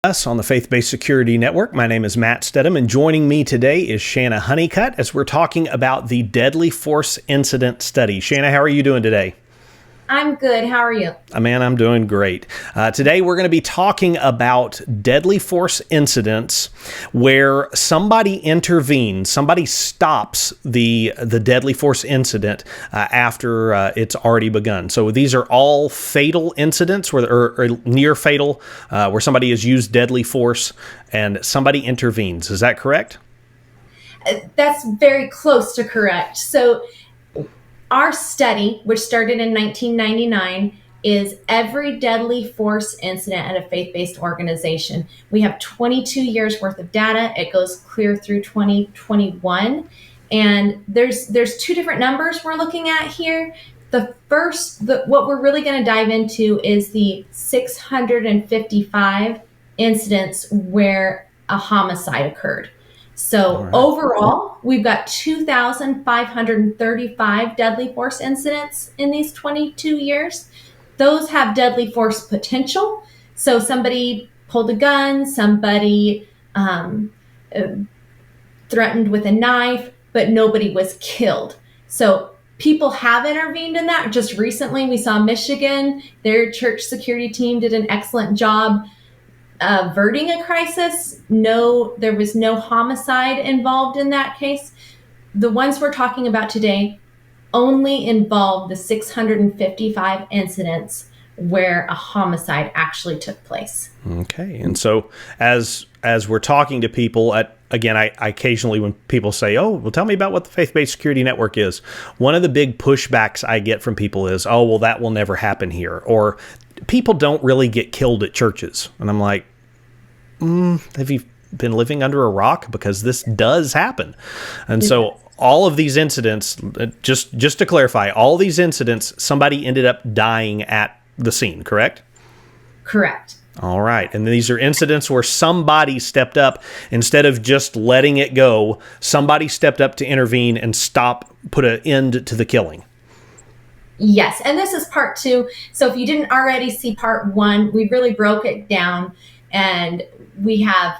Us on the Faith-Based Security Network. My name is Matt Stedham, and joining me today is Shanna Honeycutt as we're talking about the Deadly Force Incident Study. Shanna, how are you doing today? I'm good. How are you? Man, I'm doing great. Today we're going to be talking about deadly force incidents where somebody intervenes, somebody stops the deadly force incident after it's already begun. So these are all fatal incidents or near fatal, where somebody has used deadly force and somebody intervenes. Is that correct? That's very close to correct. So our study, which started in 1999, is every deadly force incident at a faith-based organization. We have 22 years worth of data. It goes clear through 2021. And there's two different numbers we're looking at here. The first, what we're really going to dive into is the 655 incidents where a homicide occurred. So overall, we've got 2,535 deadly force incidents in these 22 years. Those have deadly force potential. So somebody pulled a gun, somebody threatened with a knife, but nobody was killed. So people have intervened in that. Just recently, we saw Michigan, their church security team did an excellent job averting a crisis. No, there was no homicide involved in that case. The ones we're talking about today only involve the 655 incidents where a homicide actually took place. Okay. And so as we're talking to people again, I occasionally, when people say, oh, well, tell me about what the Faith-Based Security Network is, one of the big pushbacks I get from people is, oh, well, that will never happen here. Or people don't really get killed at churches. And I'm like, have you been living under a rock? Because this does happen. And so all of these incidents, just to clarify, all these incidents, somebody ended up dying at the scene, correct? Correct. All right. And these are incidents where somebody stepped up. Instead of just letting it go, somebody stepped up to intervene and put an end to the killing. Yes, and this is part two. So if you didn't already see part one, we really broke it down, and we have,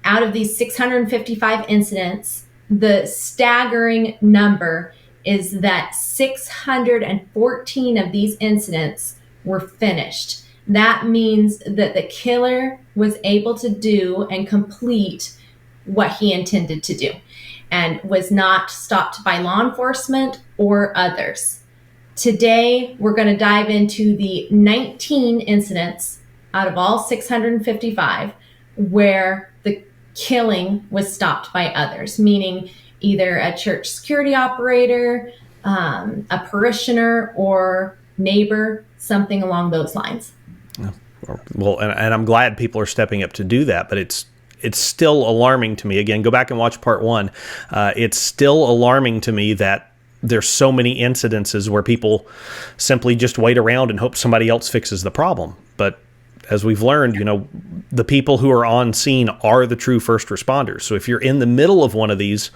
out of these 655 incidents, the staggering number is that 614 of these incidents were finished. That means that the killer was able to do and complete what he intended to do and was not stopped by law enforcement or others. Today, we're going to dive into the 19 incidents out of all 655 where the killing was stopped by others, meaning either a church security operator, a parishioner, or neighbor, something along those lines. Well, and I'm glad people are stepping up to do that, but it's still alarming to me. Again, go back and watch part one. It's still alarming to me that there's so many incidences where people simply just wait around and hope somebody else fixes the problem. But as we've learned, the people who are on scene are the true first responders. So if you're in the middle of one of these,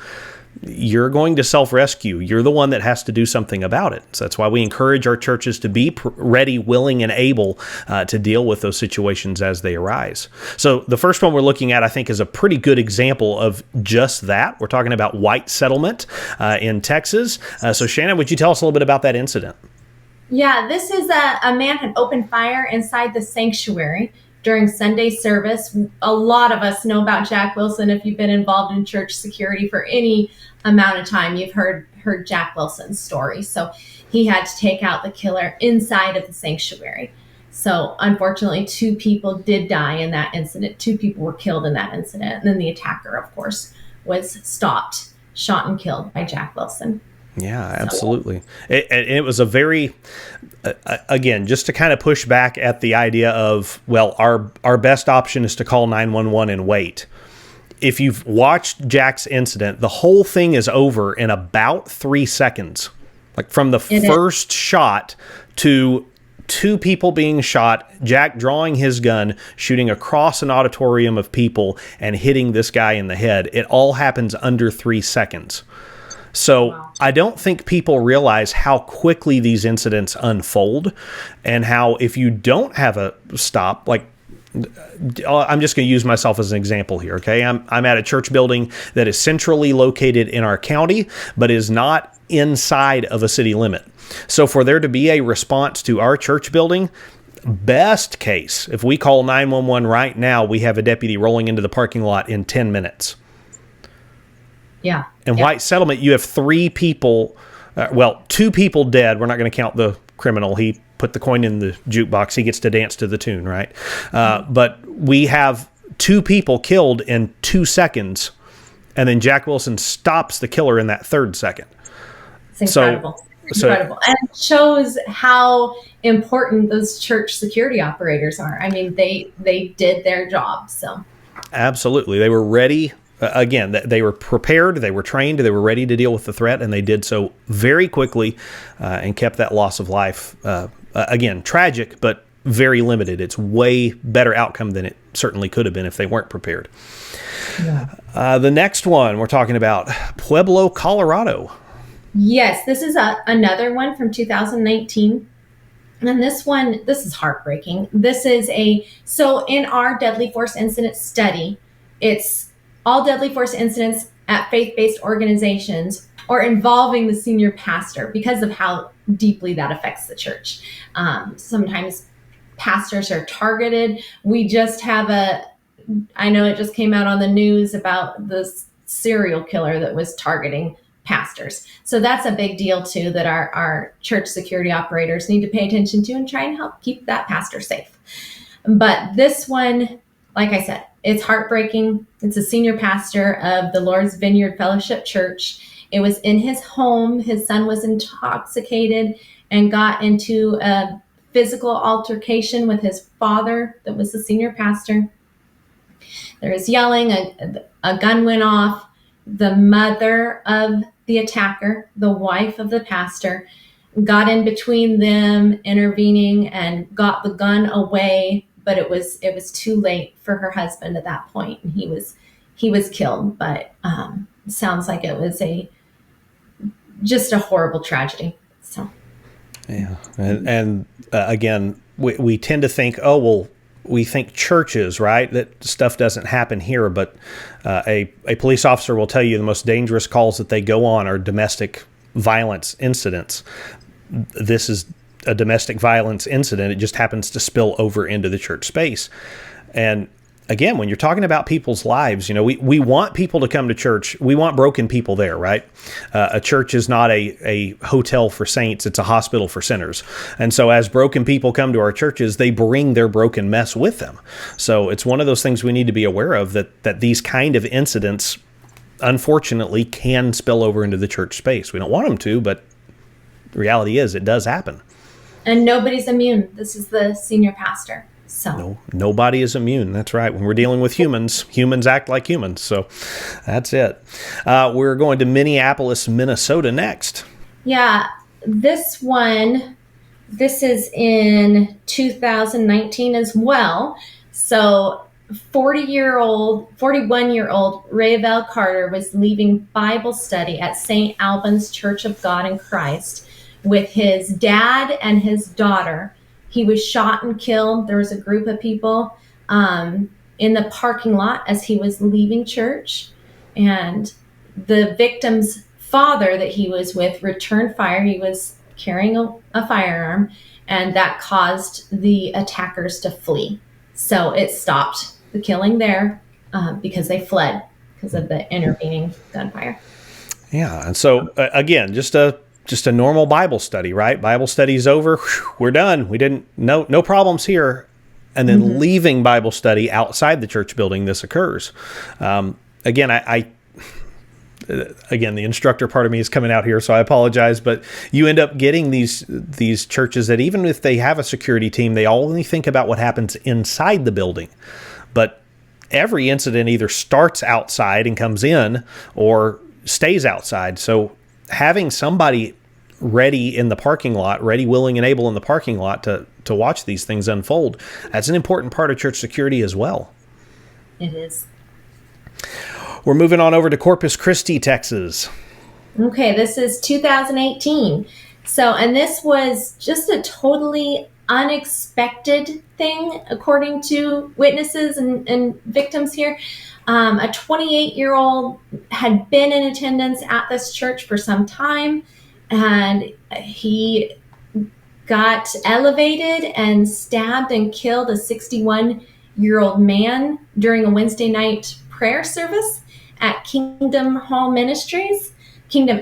you're going to self-rescue. You're the one that has to do something about it. So that's why we encourage our churches to be ready, willing, and able to deal with those situations as they arise. So the first one we're looking at, I think, is a pretty good example of just that. We're talking about White Settlement in Texas. So Shannon, would you tell us a little bit about that incident? Yeah, this is a man had opened fire inside the sanctuary during Sunday service. A lot of us know about Jack Wilson. If you've been involved in church security for any amount of time, you've heard Jack Wilson's story. So he had to take out the killer inside of the sanctuary. So unfortunately, 2 people did die in that incident. 2 people were killed in that incident. And then the attacker, of course, was stopped, shot and killed by Jack Wilson. Yeah, absolutely. It was a very, again, just to kind of push back at the idea of, well, our best option is to call 911 and wait. If you've watched Jack's incident, the whole thing is over in about 3 seconds. Like from the first shot to 2 people being shot, Jack drawing his gun, shooting across an auditorium of people and hitting this guy in the head. It all happens under 3 seconds. So wow. I don't think people realize how quickly these incidents unfold and how if you don't have a stop, like I'm just going to use myself as an example here, okay? I'm at a church building that is centrally located in our county, but is not inside of a city limit. So for there to be a response to our church building, best case, if we call 911 right now, we have a deputy rolling into the parking lot in 10 minutes. Yeah. In White Settlement, you have 3 people, 2 people dead. We're not going to count the criminal. He put the coin in the jukebox. He gets to dance to the tune, right? But we have 2 people killed in 2 seconds, and then Jack Wilson stops the killer in that 3rd second. It's incredible. Incredible. And it shows how important those church security operators are. I mean, they did their job. So absolutely. They were ready. Again, they were prepared, they were trained, they were ready to deal with the threat, and they did so very quickly and kept that loss of life. Again, tragic, but very limited. It's way better outcome than it certainly could have been if they weren't prepared. Yeah. The next one we're talking about, Pueblo, Colorado. Yes, this is another one from 2019. And this is heartbreaking. So in our deadly force incident study, it's all deadly force incidents at faith-based organizations or involving the senior pastor because of how deeply that affects the church. Sometimes pastors are targeted. We just have I know it just came out on the news about this serial killer that was targeting pastors. So that's a big deal too, that our church security operators need to pay attention to and try and help keep that pastor safe. But this one, like I said, it's heartbreaking. It's a senior pastor of the Lord's Vineyard Fellowship Church. It was in his home. His son was intoxicated and got into a physical altercation with his father that was the senior pastor. There was yelling, a gun went off. The mother of the attacker, the wife of the pastor, got in between them, intervening and got the gun away. But it was too late for her husband at that point, and he was killed. But sounds like it was just a horrible tragedy. So yeah, and again, we tend to think, we think churches, right? That stuff doesn't happen here, but a police officer will tell you the most dangerous calls that they go on are domestic violence incidents. This is a domestic violence incident. It just happens to spill over into the church space. And again, when you're talking about people's lives, we want people to come to church. We want broken people there, right? A church is not a hotel for saints. It's a hospital for sinners. And so as broken people come to our churches, they bring their broken mess with them. So it's one of those things we need to be aware of, that these kind of incidents, unfortunately, can spill over into the church space. We don't want them to, but the reality is it does happen. And nobody's immune. This is the senior pastor. So no, nobody is immune. That's right. When we're dealing with humans act like humans. So that's it. We're going to Minneapolis, Minnesota next. Yeah, this is in 2019 as well. So 41-year-old Ravel Carter was leaving Bible study at St. Albans Church of God in Christ with his dad and his daughter. He was shot and killed. There was a group of people in the parking lot as he was leaving church. And the victim's father that he was with returned fire. He was carrying a firearm, and that caused the attackers to flee. So it stopped the killing there because they fled because of the intervening gunfire. Yeah. And so, again, just a normal Bible study, right? Bible study's over. We're done. We didn't, no problems here. And then leaving Bible study outside the church building, this occurs. Again, again, the instructor part of me is coming out here, so I apologize, but you end up getting these churches that even if they have a security team, they only think about what happens inside the building. But every incident either starts outside and comes in or stays outside. So having somebody ready in the parking lot, ready, willing, and able in the parking lot to watch these things unfold, that's an important part of church security as well. It is. We're moving on over to Corpus Christi, Texas. Okay, this is 2018. So, and this was just a totally unexpected thing, according to witnesses and victims here. A 28-year-old had been in attendance at this church for some time, and he got elevated and stabbed and killed a 61-year-old man during a Wednesday night prayer service at Kingdom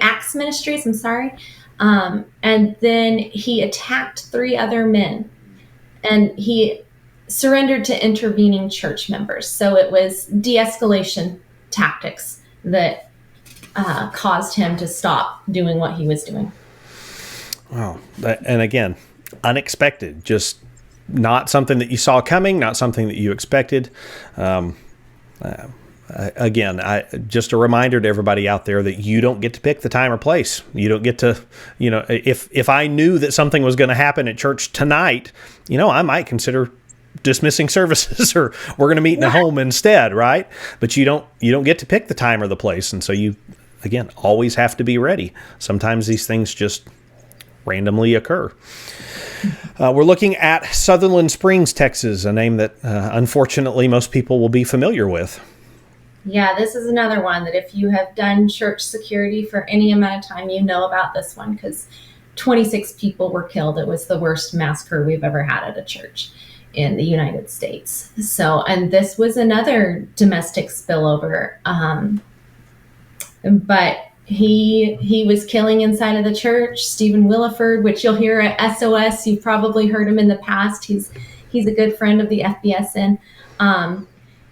Acts Ministries, I'm sorry. And then he attacked 3 other men, and he surrendered to intervening church members. So it was de-escalation tactics that caused him to stop doing what he was doing. Wow. And again, unexpected, just not something that you saw coming, not something that you expected. Again, just a reminder to everybody out there that you don't get to pick the time or place. You don't get to, if I knew that something was going to happen at church tonight, I might consider dismissing services, or we're going to meet in a home instead, right? But you don't get to pick the time or the place. And so you, again, always have to be ready. Sometimes these things just randomly occur. We're looking at Sutherland Springs, Texas, a name that unfortunately most people will be familiar with. Yeah, this is another one that if you have done church security for any amount of time, you know about this one, because 26 people were killed. It was the worst massacre we've ever had at a church in the United States. So, and this was another domestic spillover. But he was killing inside of the church. Stephen Williford, which you'll hear at SOS, you've probably heard him in the past. He's a good friend of the FBSN.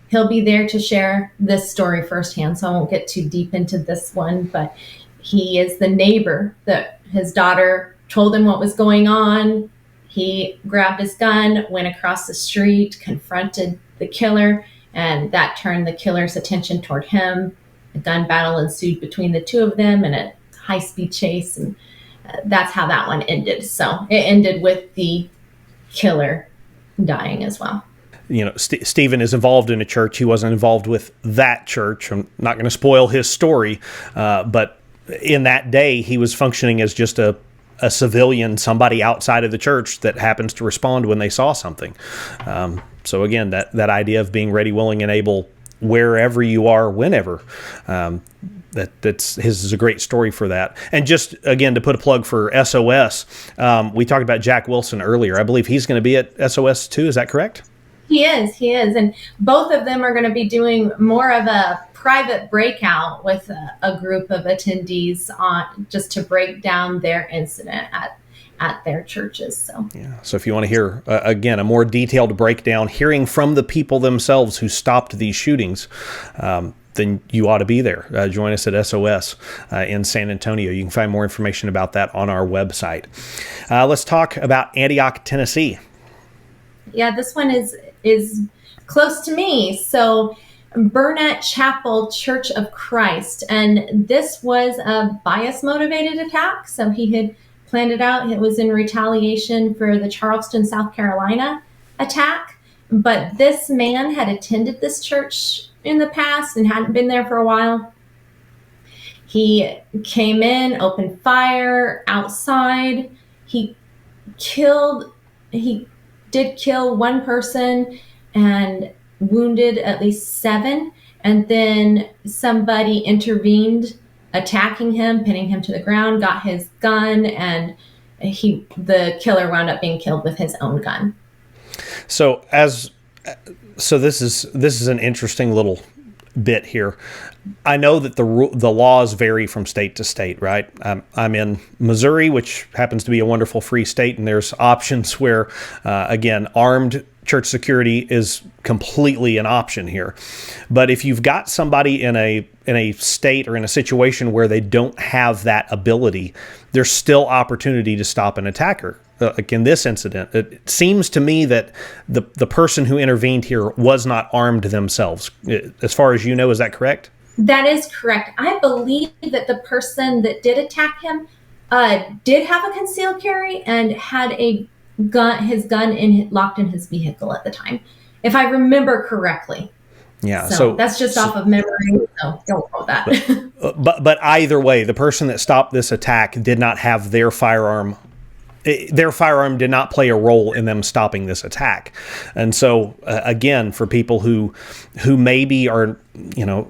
He'll be there to share this story firsthand, so I won't get too deep into this one, but he is the neighbor that his daughter told him what was going on. He grabbed his gun, went across the street, confronted the killer, and that turned the killer's attention toward him. A gun battle ensued between the two of them in a high-speed chase, and that's how that one ended. So it ended with the killer dying as well. Stephen is involved in a church. He wasn't involved with that church. I'm not going to spoil his story, but in that day, he was functioning as just a civilian, somebody outside of the church that happens to respond when they saw something. So again, that idea of being ready, willing, and able wherever you are, whenever. His is a great story for that. And just, again, to put a plug for SOS, we talked about Jack Wilson earlier. I believe he's going to be at SOS too. Is that correct? He is. And both of them are going to be doing more of a private breakout with a group of attendees on just to break down their incident at their churches. So if you want to hear, again, a more detailed breakdown, hearing from the people themselves who stopped these shootings, then you ought to be there. Join us at SOS in San Antonio. You can find more information about that on our website. Let's talk about Antioch, Tennessee. Yeah, this one is close to me. So Burnett Chapel Church of Christ. And this was a bias-motivated attack. So he had planned it out. It was in retaliation for the Charleston, South Carolina attack. But this man had attended this church in the past and hadn't been there for a while. He came in, opened fire outside. He did kill one person and wounded at least 7. And then somebody intervened, attacking him, pinning him to the ground, got his gun, and the killer wound up being killed with his own gun. So this is an interesting little bit here. I know that the laws vary from state to state, right? I'm in Missouri, which happens to be a wonderful free state, and there's options where, again, armed church security is completely an option here. But if you've got somebody in a state or in a situation where they don't have that ability, there's still opportunity to stop an attacker. Like in this incident, it seems to me that the person who intervened here was not armed themselves. As far as you know, is that correct? That is correct. I believe that the person that did attack him did have a concealed carry and had his gun locked in his vehicle at the time, if I remember correctly. Yeah, so that's just off of memory, so don't quote that. But either way, the person that stopped this attack did not have their firearm their firearm did not play a role in them stopping this attack. And so, again, for people who maybe are,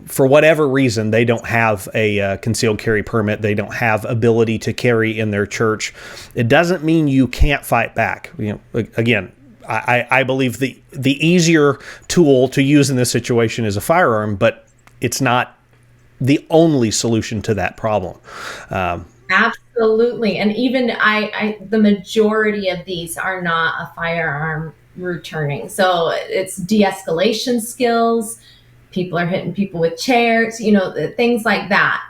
for whatever reason, they don't have a concealed carry permit, they don't have ability to carry in their church, it doesn't mean you can't fight back. Again, I believe the easier tool to use in this situation is a firearm, but it's not the only solution to that problem. Absolutely. And even the majority of these are not a firearm returning. So it's de-escalation skills. People are hitting people with chairs, things like that.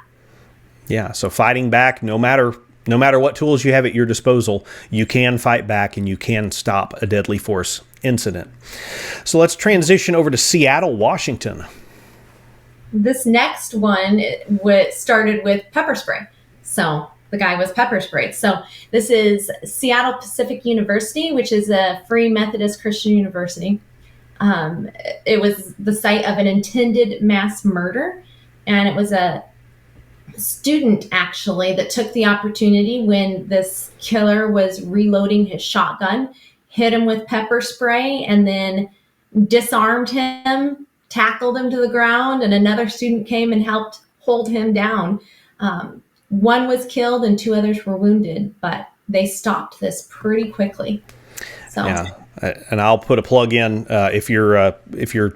Yeah. So fighting back, no matter what tools you have at your disposal, you can fight back and you can stop a deadly force incident. So let's transition over to Seattle, Washington. This next one started with pepper spray. So the guy was pepper sprayed. So this is Seattle Pacific University, which is a free Methodist Christian university. It was the site of an intended mass murder. And it was a student, actually, that took the opportunity when this killer was reloading his shotgun, hit him with pepper spray, and then disarmed him, tackled him to the ground, and another student came and helped hold him down. One was killed and 2 others were wounded, but they stopped this pretty quickly. So. Yeah. And I'll put a plug in if your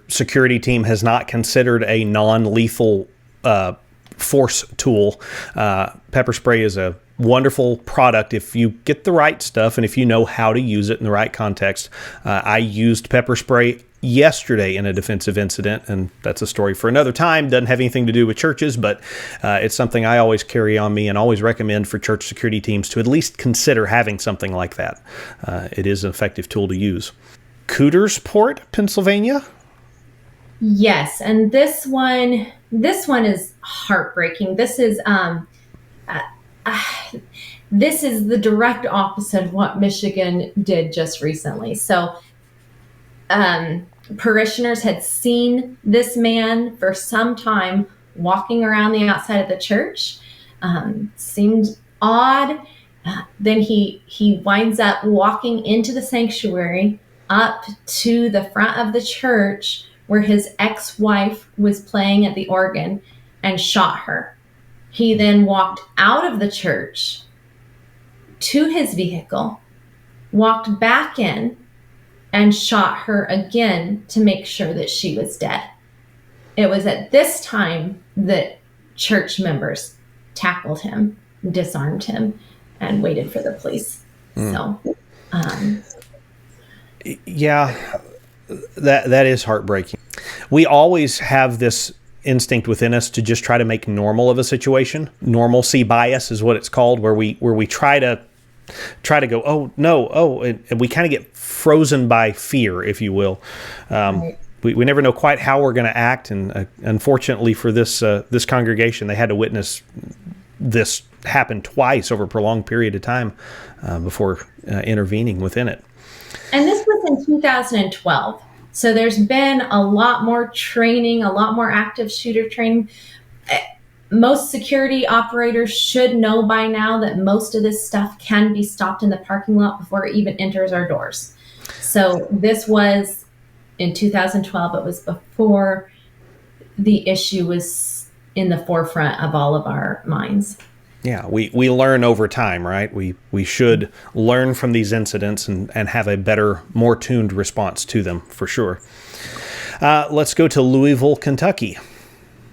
security team has not considered a non-lethal force tool. Pepper spray is a wonderful product if you get the right stuff and if you know how to use it in the right context. I used pepper spray yesterday in a defensive incident, and that's a story for another time. Doesn't have anything to do with churches, but it's something I always carry on me and always recommend for church security teams to at least consider having something like that. It is an effective tool to use. Coudersport, Pennsylvania. Yes, and this one is heartbreaking. This is the direct opposite of what Michigan did just recently. So, parishioners had seen this man for some time walking around the outside of the church. Seemed odd. Then he winds up walking into the sanctuary up to the front of the church where his ex-wife was playing at the organ and shot her. He then walked out of the church to his vehicle, walked back in, and shot her again to make sure that she was dead. It was at this time that church members tackled him, disarmed him, and waited for the police. So, yeah, that is heartbreaking. We always have this instinct within us to just try to make normal of a situation. Normalcy bias is what it's called, where we try to go, oh no, and we kind of get frozen by fear, if you will. Right. We never know quite how we're going to act, and unfortunately for this congregation, they had to witness this happen twice over a prolonged period of time before intervening within it. And this was in 2012. So there's been a lot more training, a lot more active shooter training. Most security operators should know by now that most of this stuff can be stopped in the parking lot before it even enters our doors. So this was in 2012. It was before the issue was in the forefront of all of our minds. Yeah, we learn over time, right? We should learn from these incidents and have a better, more tuned response to them, for sure. Let's go to Louisville, Kentucky.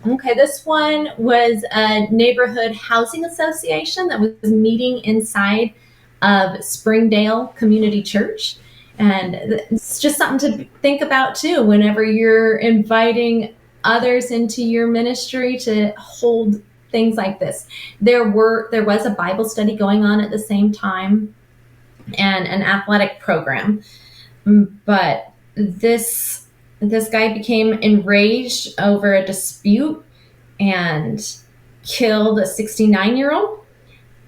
Okay, this one was a neighborhood housing association that was meeting inside of Springdale Community Church. And it's just something to think about, too, whenever you're inviting others into your ministry to hold things like this. There was a Bible study going on at the same time and an athletic program. But this guy became enraged over a dispute and killed a 69-year-old.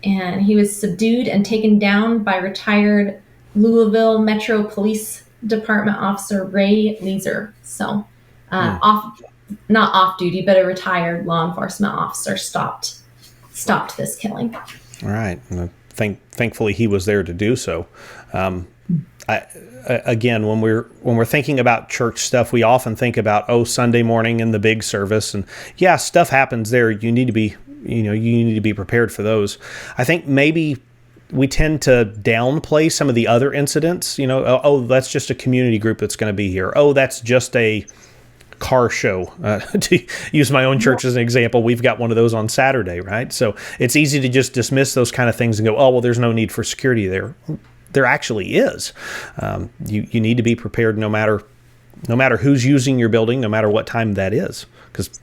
And he was subdued and taken down by retired Louisville Metro Police Department officer Ray Leeser. So not off duty, but a retired law enforcement officer stopped this killing. All right. thankfully he was there to do so. Again, when we're thinking about church stuff, we often think about Sunday morning and the big service, and yeah, stuff happens there. You need to be prepared for those. I think maybe we tend to downplay some of the other incidents. That's just a community group that's going to be here. That's just a car show. To use my own church as an example, we've got one of those on Saturday, right? So it's easy to just dismiss those kind of things and go, there's no need for security there. There actually is. You need to be prepared no matter who's using your building, no matter what time that is. Just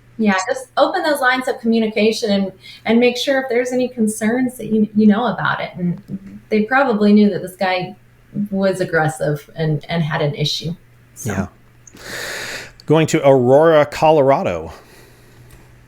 open those lines of communication and make sure if there's any concerns that you know about it. And they probably knew that this guy was aggressive and had an issue. So. Yeah. Going to Aurora, Colorado.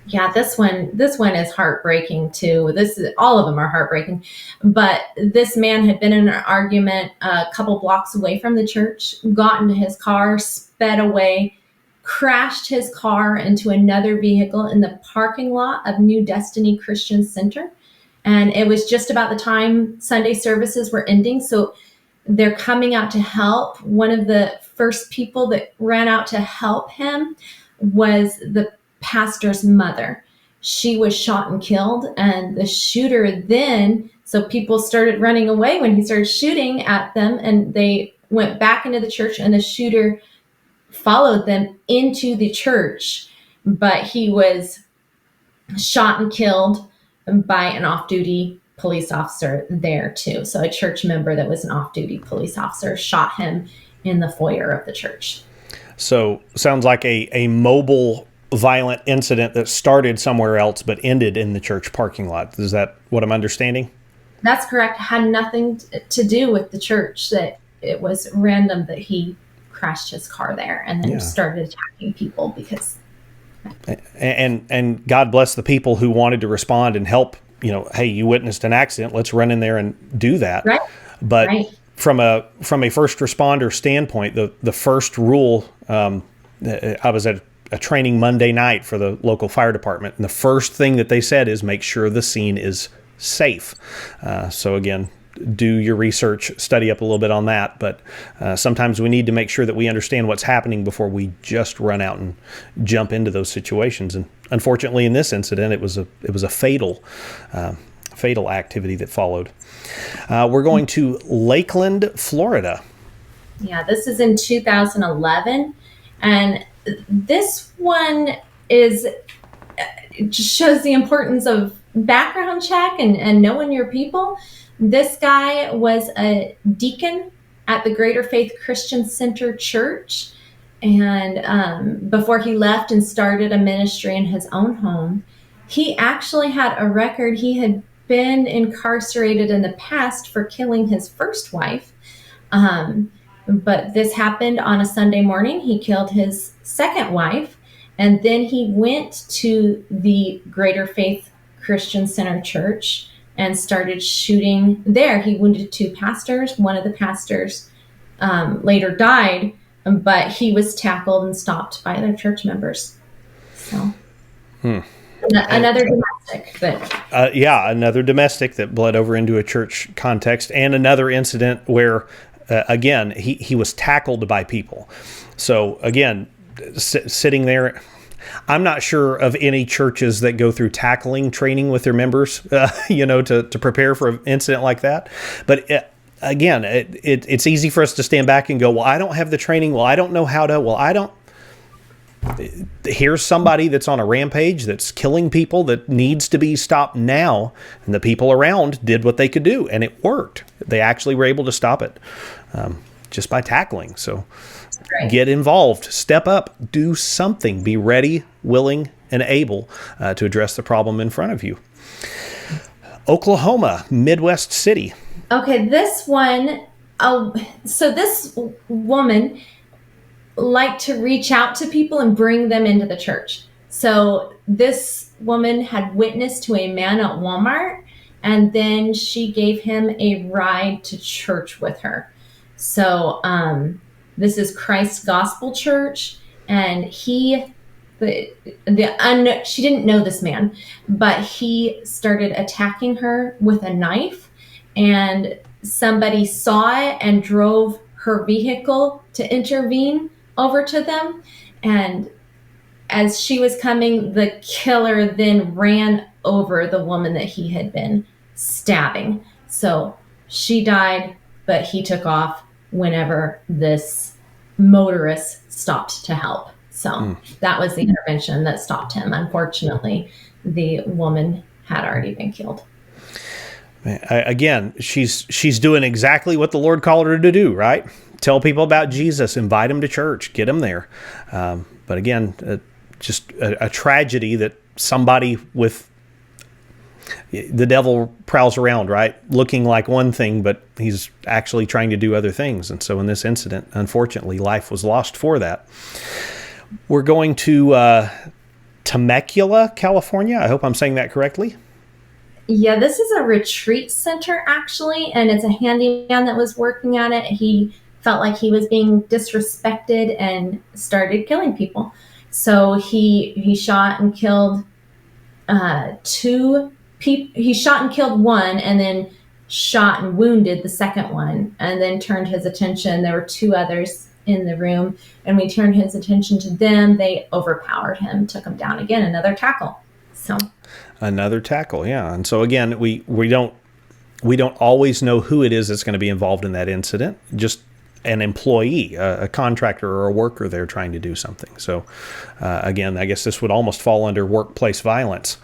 Yeah, this one is heartbreaking too. All of them are heartbreaking. But this man had been in an argument a couple blocks away from the church, got into his car, sped away, crashed his car into another vehicle in the parking lot of New Destiny Christian Center. And it was just about the time Sunday services were ending. So they're coming out to help. One of the first people that ran out to help him was the pastor's mother. She was shot and killed. And the shooter so people started running away when he started shooting at them, and they went back into the church, and the shooter followed them into the church, but he was shot and killed by an off-duty police officer there too. So a church member that was an off-duty police officer shot him in the foyer of the church. So sounds like a mobile violent incident that started somewhere else but ended in the church parking lot. Is that what I'm understanding? That's correct. Had nothing to do with the church. That it was random that he crashed his car there and then started attacking people because. And God bless the people who wanted to respond and help. Hey, you witnessed an accident. Let's run in there and do that. Right. But from a first responder standpoint, the first rule. I was at a training Monday night for the local fire department, and the first thing that they said is make sure the scene is safe. So again, do your research, study up a little bit on that. But sometimes we need to make sure that we understand what's happening before we just run out and jump into those situations. And unfortunately, in this incident, it was a fatal activity that followed. We're going to Lakeland, Florida. Yeah, this is in 2011, and this one just shows the importance of background check and knowing your people. This guy was a deacon at the Greater Faith Christian Center Church. And before he left and started a ministry in his own home, he actually had a record. He had been incarcerated in the past for killing his first wife. But this happened on a Sunday morning. He killed his second wife. And then he went to the Greater Faith Christian Center Church and started shooting there. He wounded two pastors. One of the pastors later died, but he was tackled and stopped by other church members. So another domestic. Another domestic that bled over into a church context, and another incident where, again, he was tackled by people. So again, sitting there, I'm not sure of any churches that go through tackling training with their members, to prepare for an incident like that. But again, it's easy for us to stand back and go, well, I don't have the training. Well, I don't know how to. Well, I don't. Here's somebody that's on a rampage that's killing people that needs to be stopped now. And the people around did what they could do, and it worked. They actually were able to stop it just by tackling. So get involved, step up, do something, be ready, willing, and able to address the problem in front of you. Oklahoma, Midwest City. Okay, this one, so this woman liked to reach out to people and bring them into the church. So this woman had witnessed to a man at Walmart, and then she gave him a ride to church with her. So this is Christ Gospel Church, and she didn't know this man, but he started attacking her with a knife and somebody saw it and drove her vehicle to intervene over to them. And as she was coming, the killer then ran over the woman that he had been stabbing. So she died, but he took off whenever this motorist stopped to help. So that was the intervention that stopped him. Unfortunately, the woman had already been killed. Again, she's doing exactly what the Lord called her to do, right? Tell people about Jesus, invite them to church, get them there. But again, just a tragedy that somebody with the devil prowls around, right? Looking like one thing, but he's actually trying to do other things. And so in this incident, unfortunately, life was lost for that. We're going to Temecula, California. I hope I'm saying that correctly. Yeah, this is a retreat center, actually, and it's a handyman that was working at it. He felt like he was being disrespected and started killing people. So he shot and killed two people. He shot and killed one, and then shot and wounded the second one, and then turned his attention. There were two others in the room, and we turned his attention to them. They overpowered him, took him down again. Another tackle. So another tackle, yeah. And so again, we don't always know who it is that's going to be involved in that incident. Just an employee, a contractor, or a worker there trying to do something. So again, I guess this would almost fall under workplace violence,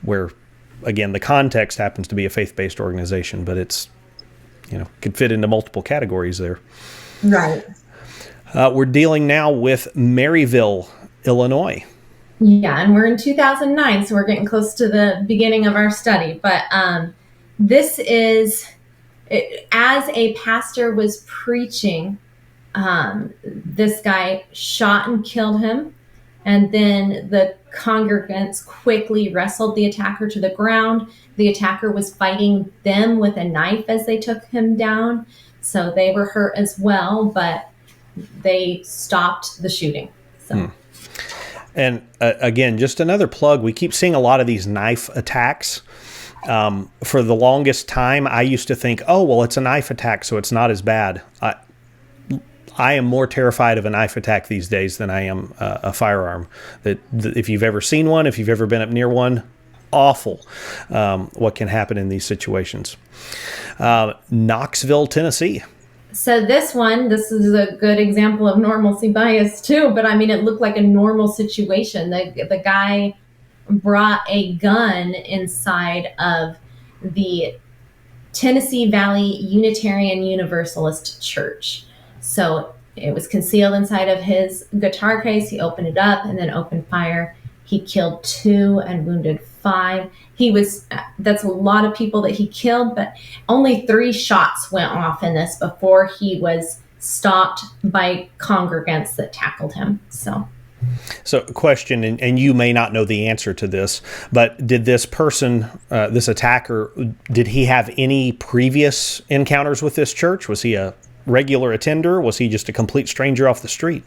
where again the context happens to be a faith-based organization, but it's could fit into multiple categories there. Right. We're dealing now with Maryville, Illinois. Yeah, and we're in 2009, so we're getting close to the beginning of our study. But this is, as a pastor was preaching, this guy shot and killed him, and then the congregants quickly wrestled the attacker to the ground. The attacker was fighting them with a knife as they took him down, so they were hurt as well, but they stopped the shooting. So. And again, just another plug, we keep seeing a lot of these knife attacks. For the longest time, I used to think, oh, well, it's a knife attack, so it's not as bad. I am more terrified of a knife attack these days than I am a firearm. That if you've ever seen one, if you've ever been up near one, awful what can happen in these situations. Knoxville, Tennessee. So this is a good example of normalcy bias too, but I mean, it looked like a normal situation. The guy brought a gun inside of the Tennessee Valley Unitarian Universalist Church. So it was concealed inside of his guitar case. He opened it up and then opened fire. He killed 2 and wounded 5. That's a lot of people that he killed, but only 3 shots went off in this before he was stopped by congregants that tackled him. So question, and you may not know the answer to this, but did this person, this attacker, did he have any previous encounters with this church? Was he a regular attender? Was he just a complete stranger off the street?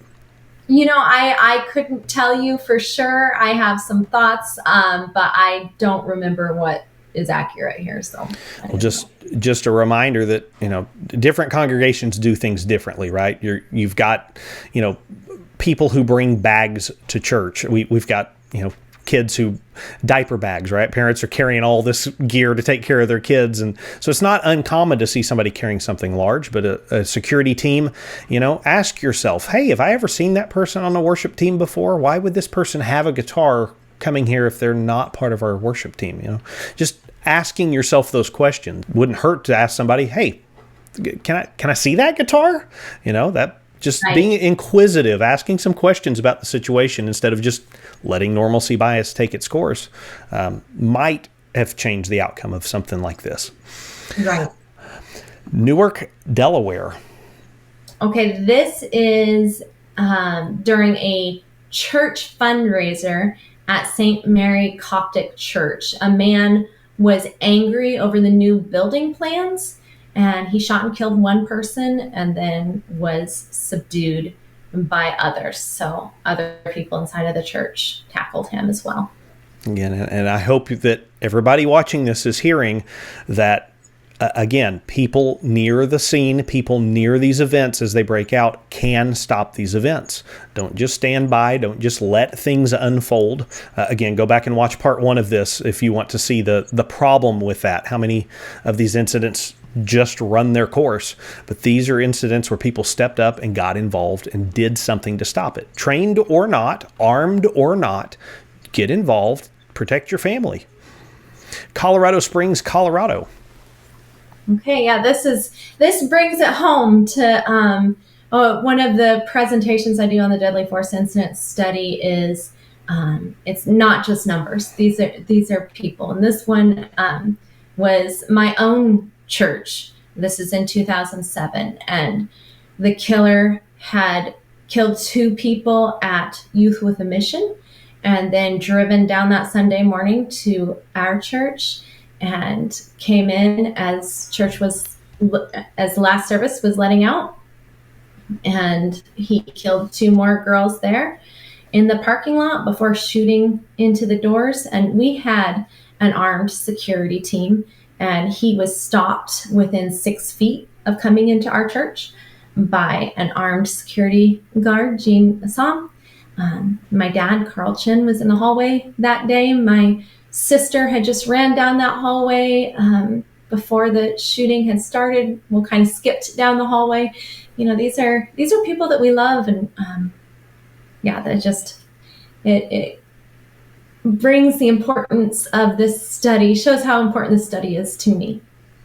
I couldn't tell you for sure. I have some thoughts, but I don't remember what is accurate here. So, well, just a reminder that different congregations do things differently, right? You've got people who bring bags to church. We've got kids who diaper bags, right? Parents are carrying all this gear to take care of their kids. And so it's not uncommon to see somebody carrying something large, but a security team, ask yourself, hey, have I ever seen that person on a worship team before? Why would this person have a guitar coming here if they're not part of our worship team? Just asking yourself those questions wouldn't hurt to ask somebody, hey, can I see that guitar? That just right. Being inquisitive, asking some questions about the situation instead of just letting normalcy bias take its course might have changed the outcome of something like this. Right. Newark, Delaware. Okay, this is during a church fundraiser at St. Mary Coptic Church. A man was angry over the new building plans, and he shot and killed one person and then was subdued by others. So other people inside of the church tackled him as well. Again, and I hope that everybody watching this is hearing that Again, people near the scene, people near these events as they break out can stop these events. Don't just stand by. Don't just let things unfold. Again, go back and watch part 1 of this if you want to see the problem with that. How many of these incidents just run their course? But these are incidents where people stepped up and got involved and did something to stop it. Trained or not, armed or not, get involved, protect your family. Colorado Springs, Colorado. Okay, yeah, this brings it home to one of the presentations I do on the Deadly Force Incident Study is it's not just numbers. These are people, and this one was my own church. This is in 2007, and the killer had killed 2 people at Youth with a Mission, and then driven down that Sunday morning to our church. And came in as the last service was letting out. And he killed 2 more girls there in the parking lot before shooting into the doors. And we had an armed security team, and he was stopped within 6 feet of coming into our church by an armed security guard, Jean Assam. My dad, Carl Chinn, was in the hallway that day. My sister had just ran down that hallway before the shooting had started. We kind of skipped down the hallway. These are people that we love, and it brings the importance of this study, shows how important this study is to me.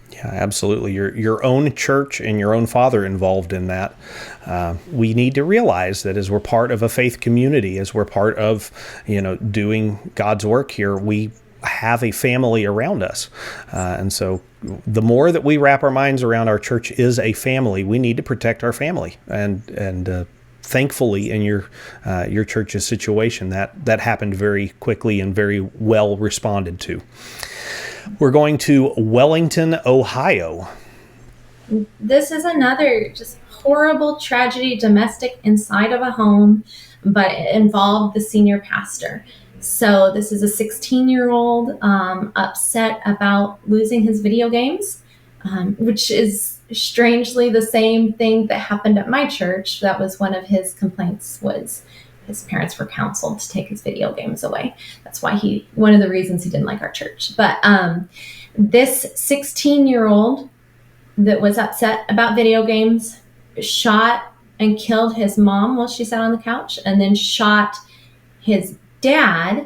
Yeah, absolutely. Your own church and your own father involved in that. We need to realize that as we're part of a faith community, as we're part of, doing God's work here, we have a family around us. And so the more that we wrap our minds around our church is a family, we need to protect our family. And thankfully, in your church's situation, that happened very quickly and very well responded to. We're going to Wellington, Ohio. This is another just horrible tragedy, domestic inside of a home, but it involved the senior pastor. So this is a 16-year-old upset about losing his video games, which is strangely the same thing that happened at my church. That was one of his complaints, was his parents were counseled to take his video games away. That's why one of the reasons he didn't like our church. But this 16-year-old that was upset about video games shot and killed his mom while she sat on the couch, and then shot his dad.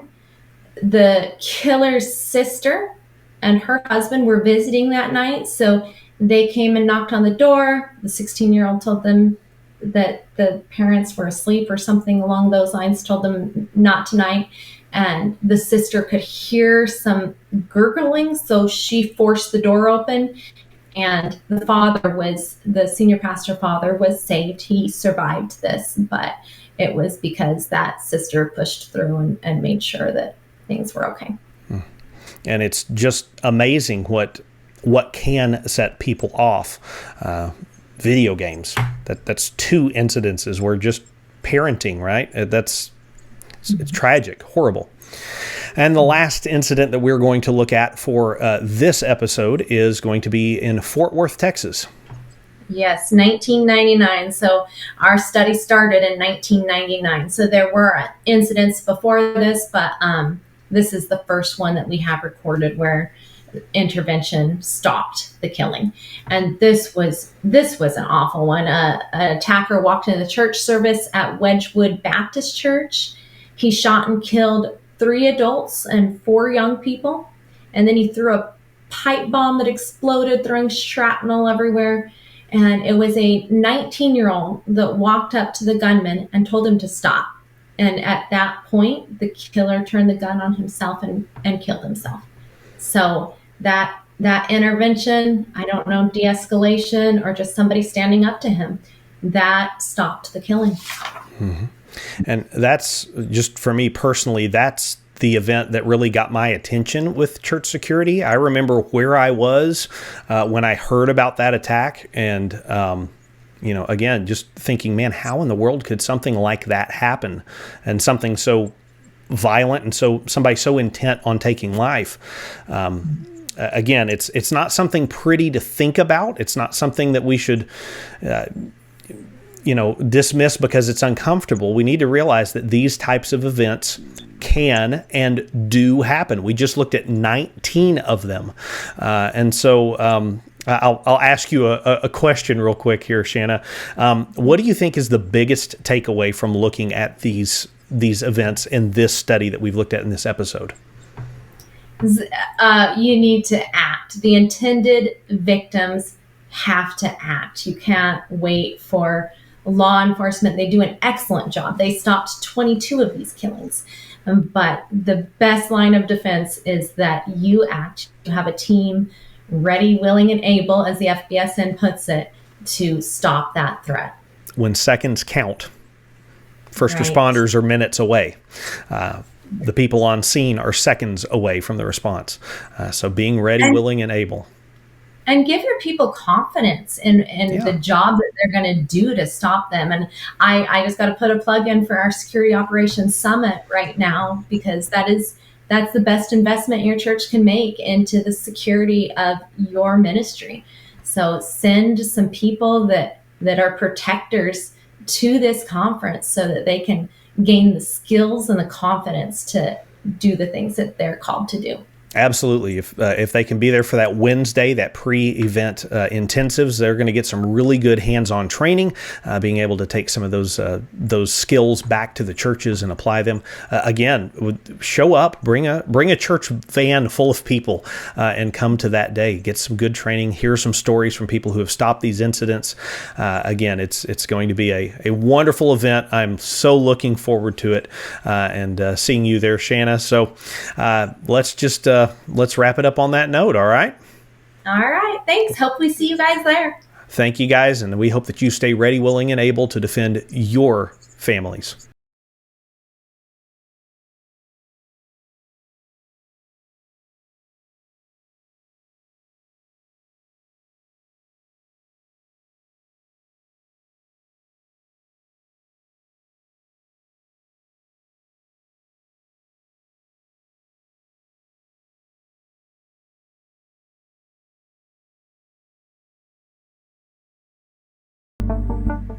The killer's sister and her husband were visiting that night, so they came and knocked on the door. The 16-year-old told them that the parents were asleep or something along those lines, told them not tonight. And the sister could hear some gurgling, so she forced the door open. And the senior pastor father was saved. He survived this, but it was because that sister pushed through and made sure that things were okay. And it's just amazing what can set people off. Video games. That's 2 incidences where just parenting, right? It's tragic, horrible. And the last incident that we're going to look at for this episode is going to be in Fort Worth, Texas. Yes, 1999. So our study started in 1999. So there were incidents before this, but this is the first one that we have recorded where intervention stopped the killing. And this was an awful one. An attacker walked into the church service at Wedgwood Baptist Church. He shot and killed 3 adults and 4 young people. And then he threw a pipe bomb that exploded, throwing shrapnel everywhere. And it was a 19-year-old that walked up to the gunman and told him to stop. And at that point, the killer turned the gun on himself and killed himself. So that intervention, I don't know, de-escalation or just somebody standing up to him, that stopped the killing. Mm-hmm. And that's just, for me personally, that's the event that really got my attention with church security. I remember where I was when I heard about that attack, and again, just thinking, man, how in the world could something like that happen, and something so violent and somebody so intent on taking life. again, it's not something pretty to think about. It's not something that we should dismiss because it's uncomfortable. We need to realize that these types of events can and do happen. We just looked at 19 of them. And so I'll ask you a question real quick here, Shanna. What do you think is the biggest takeaway from looking at these events in this study that we've looked at in this episode? You need to act. The intended victims have to act. You can't wait for law enforcement. They do an excellent job. They stopped 22 of these killings. But the best line of defense is that you act. You have a team ready, willing, and able, as the FBSN puts it, to stop that threat. When seconds count, first responders are minutes away. The people on scene are seconds away from the response. So being ready, willing, and able. And give your people confidence in the job that they're going to do to stop them. And I just got to put a plug in for our Security Operations Summit right now, because that's the best investment your church can make into the security of your ministry. So send some people that are protectors to this conference so that they can gain the skills and the confidence to do the things that they're called to do. Absolutely. If they can be there for that Wednesday, that pre-event intensives, they're going to get some really good hands-on training, being able to take some of those skills back to the churches and apply them. Again, show up, bring a church van full of people, and come to that day. Get some good training. Hear some stories from people who have stopped these incidents. Again, it's going to be a wonderful event. I'm so looking forward to it, and seeing you there, Shanna. So let's wrap it up on that note, all right? All right. Thanks. Hope we see you guys there. Thank you, guys, and we hope that you stay ready, willing, and able to defend your families.